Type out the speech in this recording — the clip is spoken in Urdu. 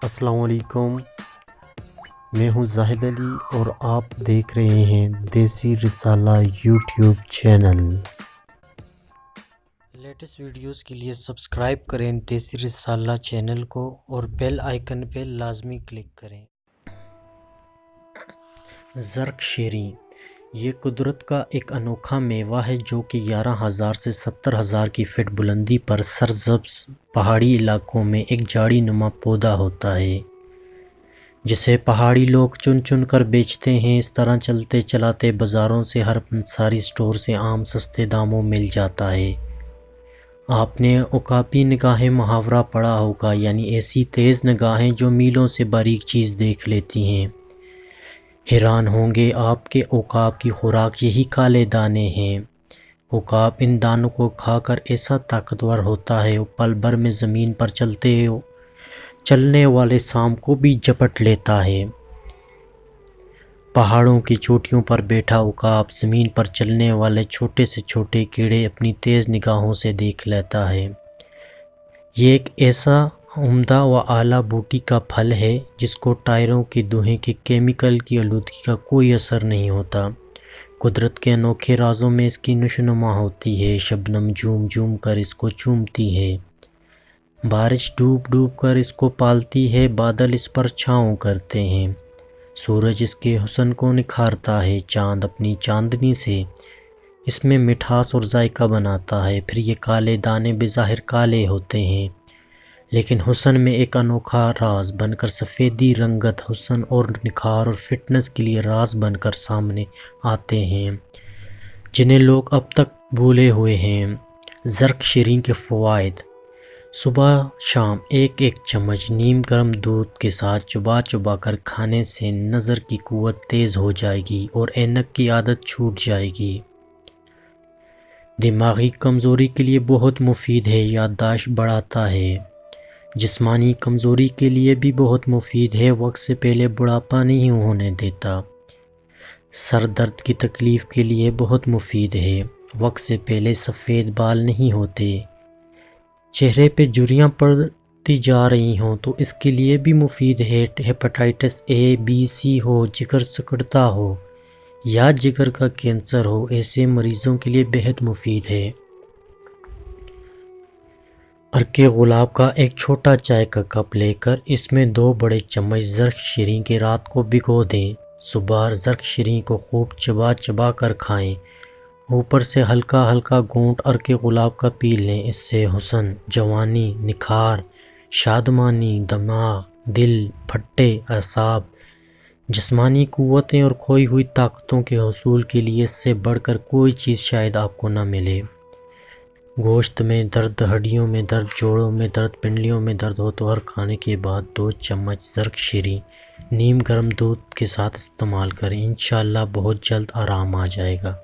السلام علیکم، میں ہوں زاہد علی اور آپ دیکھ رہے ہیں دیسی رسالہ یوٹیوب چینل۔ لیٹسٹ ویڈیوز کے لیے سبسکرائب کریں دیسی رسالہ چینل کو اور بیل آئیکن پہ لازمی کلک کریں۔ زرق شیری یہ قدرت کا ایک انوکھا میوہ ہے جو کہ 11,000 سے 70,000 کی فٹ بلندی پر سرسبز پہاڑی علاقوں میں ایک جھاڑی نما پودا ہوتا ہے جسے پہاڑی لوگ چن چن کر بیچتے ہیں۔ اس طرح چلتے چلاتے بازاروں سے ہر پنساری سٹور سے عام سستے داموں مل جاتا ہے۔ آپ نے عکاپی نگاہیں محاورہ پڑھا ہوگا، یعنی ایسی تیز نگاہیں جو میلوں سے باریک چیز دیکھ لیتی ہیں۔ حیران ہوں گے آپ کہ عقاب کی خوراک یہی کالے دانے ہیں۔ عقاب ان دانوں کو کھا کر ایسا طاقتور ہوتا ہے وہ پل بھر میں زمین پر چلنے والے سانپ کو بھی جپٹ لیتا ہے۔ پہاڑوں کی چوٹیوں پر بیٹھا عقاب زمین پر چلنے والے چھوٹے سے چھوٹے کیڑے اپنی تیز نگاہوں سے دیکھ لیتا ہے۔ یہ ایک ایسا عمدہ و اعلیٰ بوٹی کا پھل ہے جس کو ٹائروں کے دھوئیں کے کیمیکل کی آلودگی کا کوئی اثر نہیں ہوتا۔ قدرت کے انوکھے رازوں میں اس کی نشوونما ہوتی ہے۔ شبنم جھوم جھوم کر اس کو چومتی ہے، بارش ڈوب ڈوب کر اس کو پالتی ہے، بادل اس پر چھاؤں کرتے ہیں، سورج اس کے حسن کو نکھارتا ہے، چاند اپنی چاندنی سے اس میں مٹھاس اور ذائقہ بناتا ہے۔ پھر یہ کالے دانے بظاہر کالے ہوتے ہیں لیکن حسن میں ایک انوکھا راز بن کر سفیدی رنگت حسن اور نکھار اور فٹنس کے لیے راز بن کر سامنے آتے ہیں جنہیں لوگ اب تک بھولے ہوئے ہیں۔ زرق شیری کے فوائد: صبح شام ایک ایک چمچ نیم گرم دودھ کے ساتھ چبا چبا کر کھانے سے نظر کی قوت تیز ہو جائے گی اور اینک کی عادت چھوٹ جائے گی۔ دماغی کمزوری کے لیے بہت مفید ہے، یادداشت بڑھاتا ہے۔ جسمانی کمزوری کے لیے بھی بہت مفید ہے، وقت سے پہلے بڑھاپا نہیں ہونے دیتا۔ سر درد کی تکلیف کے لیے بہت مفید ہے، وقت سے پہلے سفید بال نہیں ہوتے۔ چہرے پہ جھریاں پڑتی جا رہی ہوں تو اس کے لیے بھی مفید ہے۔ ہیپاٹائٹس اے بی سی ہو، جگر سکڑتا ہو یا جگر کا کینسر ہو، ایسے مریضوں کے لیے بہت مفید ہے۔ عرق گلاب کا ایک چھوٹا چائے کا کپ لے کر اس میں 2 بڑے چمچ زرق شیری کے رات کو بھگو دیں۔ صبح زرق شیری کو خوب چبا چبا کر کھائیں، اوپر سے ہلکا ہلکا گھونٹ عرق گلاب کا پی لیں۔ اس سے حسن، جوانی، نکھار، شادمانی، دماغ، دل، پھٹے اعصاب، جسمانی قوتیں اور کھوئی ہوئی طاقتوں کے حصول کے لیے اس سے بڑھ کر کوئی چیز شاید آپ کو نہ ملے۔ گوشت میں درد، ہڈیوں میں درد، جوڑوں میں درد، پنڈلیوں میں درد ہو تو ہر کھانے کے بعد 2 چمچ زرق شیری نیم گرم دودھ کے ساتھ استعمال کریں، انشاءاللہ بہت جلد آرام آ جائے گا۔